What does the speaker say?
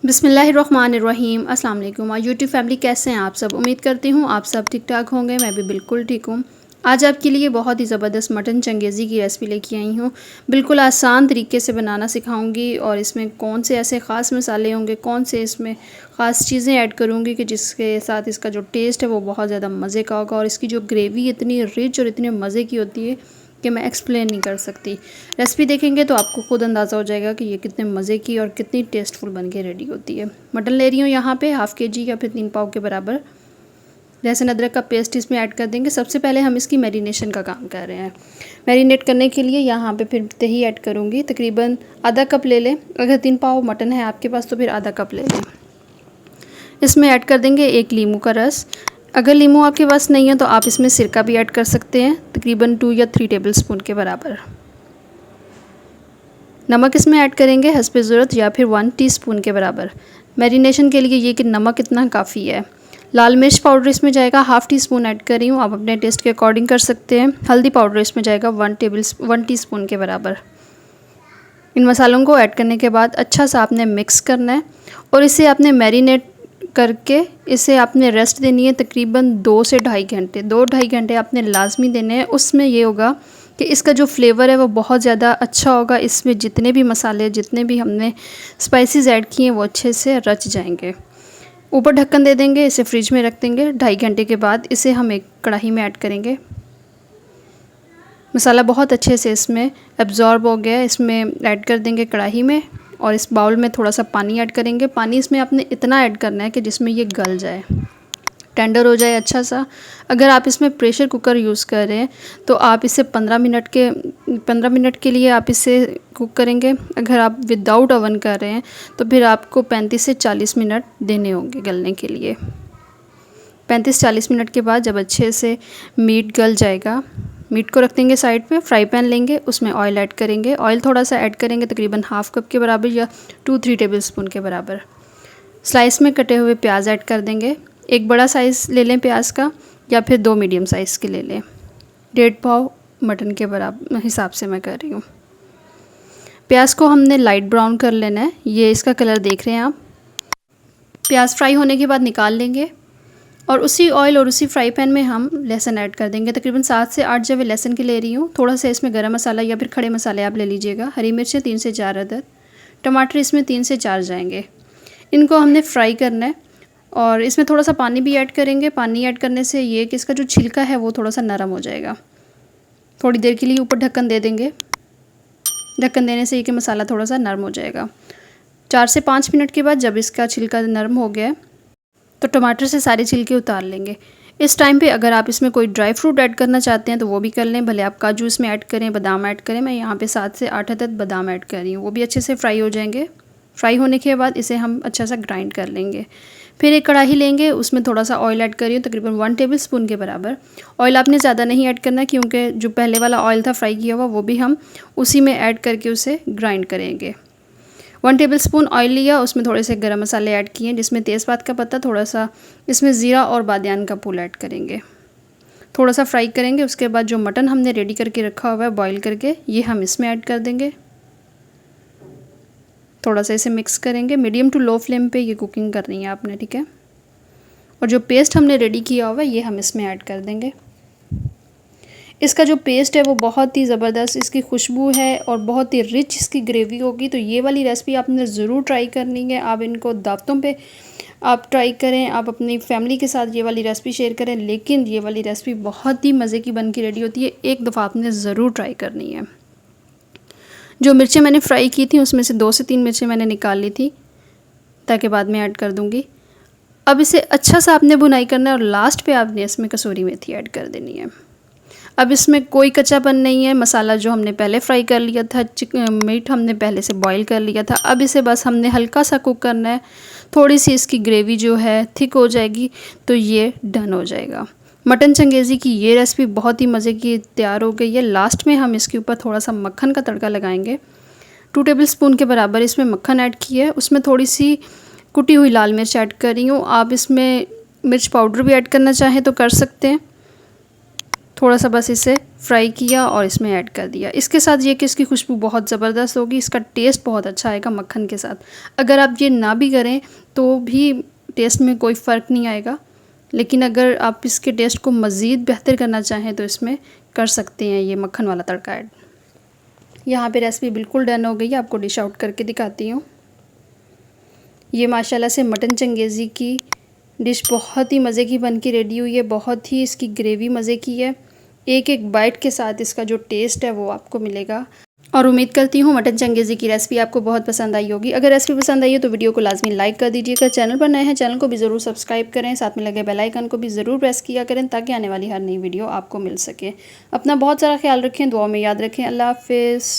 बिस्मिल्लाहिर्रहमानिर्रहीम। अस्सलाम वालेकुम। माय यूट्यूब फैमिली, कैसे हैं आप सब? उम्मीद करती हूँ आप सब ठीक ठाक होंगे। मैं भी बिल्कुल ठीक हूँ। आज आपके लिए बहुत ही ज़बरदस्त मटन चंगेज़ी की रेसिपी लेके आई हूँ। बिल्कुल आसान तरीके से बनाना सिखाऊंगी और इसमें कौन से ऐसे ख़ास मसाले होंगे, कौन से इसमें ख़ास चीज़ें ऐड करूँगी कि जिसके साथ इसका जो टेस्ट है वो बहुत ज़्यादा मज़े का होगा। और इसकी जो ग्रेवी इतनी रिच और इतने मज़े की होती है कि मैं एक्सप्लेन नहीं कर सकती। रेसिपी देखेंगे तो आपको खुद अंदाज़ा हो जाएगा कि ये कितने मज़े की और कितनी टेस्टफुल बन के रेडी होती है। मटन ले रही हूँ यहाँ पे हाफ़ केजी या फिर 3 पाव के बराबर। लहसुन अदरक का पेस्ट इसमें ऐड कर देंगे। सबसे पहले हम इसकी मैरिनेशन का काम कर रहे हैं। मैरिनेट करने के लिए यहाँ पे फिर दही ऐड करूँगी। तकरीबन आधा कप ले लें। अगर 3 पाव मटन है आपके पास तो फिर आधा कप ले लें। इसमें ऐड कर देंगे 1 नींबू का रस। अगर नींबू आपके पास नहीं है तो आप इसमें सिरका भी ऐड कर सकते हैं, तकरीबन 2 या 3 टेबलस्पून के बराबर। नमक इसमें ऐड करेंगे हस्बे ज़रूरत या फिर 1 टीस्पून के बराबर। मैरिनेशन के लिए ये कि नमक इतना काफ़ी है। लाल मिर्च पाउडर इसमें जाएगा हाफ़ टी स्पून ऐड कर रही हूँ, आप अपने टेस्ट के अकॉर्डिंग कर सकते हैं। हल्दी पाउडर इसमें जाएगा 1 टीस्पून के बराबर। इन मसालों को ऐड करने के बाद अच्छा सा आपने मिक्स करना है और इसे आपने मैरिनेट करके इसे आपने रेस्ट देनी है तकरीबन 2 से ढाई घंटे। 2-2.5 घंटे आपने लाजमी देने हैं। उसमें ये होगा कि इसका जो फ्लेवर है वो बहुत ज़्यादा अच्छा होगा। इसमें जितने भी मसाले, जितने भी हमने स्पाइसेस ऐड किए हैं वो अच्छे से रच जाएंगे। ऊपर ढक्कन दे देंगे, इसे फ्रिज में रख देंगे। 2.5 घंटे के बाद इसे हम एक कढ़ाई में ऐड करेंगे। मसाला बहुत अच्छे से इसमें एब्जॉर्ब हो गया है। इसमें ऐड कर देंगे कढ़ाई में और इस बाउल में थोड़ा सा पानी ऐड करेंगे। पानी इसमें आपने इतना ऐड करना है कि जिसमें ये गल जाए, टेंडर हो जाए अच्छा सा। अगर आप इसमें प्रेशर कुकर यूज़ कर रहे हैं तो आप इसे 15 मिनट के लिए आप इसे कुक करेंगे। अगर आप विदाउट ओवन कर रहे हैं तो फिर आपको 35 से 40 मिनट देने होंगे गलने के लिए। 35-40 मिनट के बाद जब अच्छे से मीट गल जाएगा, मीट को रख देंगे साइड पे। फ्राई पैन लेंगे, उसमें ऑयल ऐड करेंगे। ऑयल थोड़ा सा ऐड करेंगे, तकरीबन हाफ़ कप के बराबर या 2-3 टेबलस्पून के बराबर। स्लाइस में कटे हुए प्याज ऐड कर देंगे। एक बड़ा साइज़ ले लें प्याज का या फिर 2 मीडियम साइज़ के ले लें। 1.5 पाव मटन के बराबर हिसाब से मैं कर रही हूँ। प्याज को हमने लाइट ब्राउन कर लेना है। ये इसका कलर देख रहे हैं आप। प्याज फ्राई होने के बाद निकाल लेंगे और उसी ऑयल और उसी फ्राई पैन में हम लहसुन ऐड कर देंगे। तकरीबन 7 से 8 जवे लहसुन के ले रही हूँ। थोड़ा सा इसमें गरम मसाला या फिर खड़े मसाले आप ले लीजिएगा। हरी मिर्चें 3 से 4 अदद। टमाटर इसमें 3 से 4 जाएंगे। इनको हमने फ्राई करना है और इसमें थोड़ा सा पानी भी ऐड करेंगे। पानी ऐड करने से ये कि इसका जो छिलका है वो थोड़ा सा नरम हो जाएगा। थोड़ी देर के लिए ऊपर ढक्कन दे देंगे। ढक्कन देने से ये कि मसाला थोड़ा सा नरम हो जाएगा। 4 से 5 मिनट के बाद जब इसका छिलका नरम हो गया तो टमाटर से सारे छिलके उतार लेंगे। इस टाइम पे अगर आप इसमें कोई ड्राई फ्रूट ऐड करना चाहते हैं तो वो भी कर लें। भले आप काजू इसमें ऐड करें, बादाम ऐड करें। मैं यहाँ पे 7 से 8 अदद बादाम ऐड कर रही हूँ। वो भी अच्छे से फ्राई हो जाएंगे। फ्राई होने के बाद इसे हम अच्छा सा ग्राइंड कर लेंगे। फिर एक कढ़ाई लेंगे, उसमें थोड़ा सा ऑयल ऐड कर रही हूँ, तकरीबन 1 टेबलस्पून के बराबर। ऑयल आपने ज़्यादा नहीं ऐड करना क्योंकि जो पहले वाला ऑयल था फ्राई किया हुआ वो भी हम उसी में ऐड करके उसे ग्राइंड करेंगे। 1 टेबलस्पून ऑयल लिया, उसमें थोड़े से गरम मसाले ऐड किए जिसमें तेज़पात का पत्ता, थोड़ा सा इसमें ज़ीरा और बादियान का फूल ऐड करेंगे। थोड़ा सा फ्राई करेंगे। उसके बाद जो मटन हमने रेडी करके रखा हुआ है बॉईल करके, ये हम इसमें ऐड कर देंगे। थोड़ा सा इसे मिक्स करेंगे। मीडियम टू लो फ्लेम पे ये कुकिंग करनी है आपने, ठीक है। और जो पेस्ट हमने रेडी किया हुआ है ये हम इसमें ऐड कर देंगे। इसका जो पेस्ट है वो बहुत ही ज़बरदस्त इसकी खुशबू है और बहुत ही रिच इसकी ग्रेवी होगी। तो ये वाली रेसिपी आपने ज़रूर ट्राई करनी है। आप इनको दावतों पे आप ट्राई करें, आप अपनी फैमिली के साथ ये वाली रेसिपी शेयर करें। लेकिन ये वाली रेसिपी बहुत ही मज़े की बन के रेडी होती है। एक दफ़ा आपने ज़रूर ट्राई करनी है। जो मिर्चें मैंने फ्राई की थी उसमें से 2 से 3 मिर्चें मैंने निकाल ली थी ताकि बाद में ऐड कर दूँगी। अब इसे अच्छा सा आपने भुनाई करना है और लास्ट पे आपने इसमें कसूरी मेथी ऐड कर देनी है। अब इसमें कोई कच्चापन नहीं है। मसाला जो हमने पहले फ्राई कर लिया था, मीट हमने पहले से बॉईल कर लिया था। अब इसे बस हमने हल्का सा कुक करना है। थोड़ी सी इसकी ग्रेवी जो है थिक हो जाएगी तो ये डन हो जाएगा। मटन चंगेज़ी की ये रेसिपी बहुत ही मज़े की तैयार हो गई है। लास्ट में हम इसके ऊपर थोड़ा सा मक्खन का तड़का लगाएंगे। 2 टेबलस्पून के बराबर इसमें मक्खन ऐड किया है। उसमें थोड़ी सी कुटी हुई लाल मिर्च ऐड कर रही हूँ। आप इसमें मिर्च पाउडर भी ऐड करना चाहें तो कर सकते हैं। थोड़ा सा बस इसे फ्राई किया और इसमें ऐड कर दिया। इसके साथ ये कि इसकी खुशबू बहुत ज़बरदस्त होगी, इसका टेस्ट बहुत अच्छा आएगा मक्खन के साथ। अगर आप ये ना भी करें तो भी टेस्ट में कोई फ़र्क नहीं आएगा, लेकिन अगर आप इसके टेस्ट को मज़ीद बेहतर करना चाहें तो इसमें कर सकते हैं ये मक्खन वाला तड़का ऐड। यहाँ पे रेसिपी बिल्कुल डन हो गई है, आपको डिश आउट करके दिखाती हूँ। ये माशाल्लाह से मटन चंगेज़ी की डिश बहुत ही मज़े की बन के रेडी हुई है। बहुत ही इसकी ग्रेवी मज़े की है, एक एक बाइट के साथ इसका जो टेस्ट है वो आपको मिलेगा। और उम्मीद करती हूँ मटन चंगेज़ी की रेसिपी आपको बहुत पसंद आई होगी। अगर रेसिपी पसंद आई हो तो वीडियो को लाजमी लाइक कर दीजिएगा। चैनल पर नए हैं चैनल को भी ज़रूर सब्सक्राइब करें, साथ में लगे बेल आइकन को भी ज़रूर प्रेस किया करें ताकि आने वाली हर नई वीडियो आपको मिल सके। अपना बहुत सारा ख्याल रखें, दुआ में याद रखें। अल्लाह हाफ़िज़।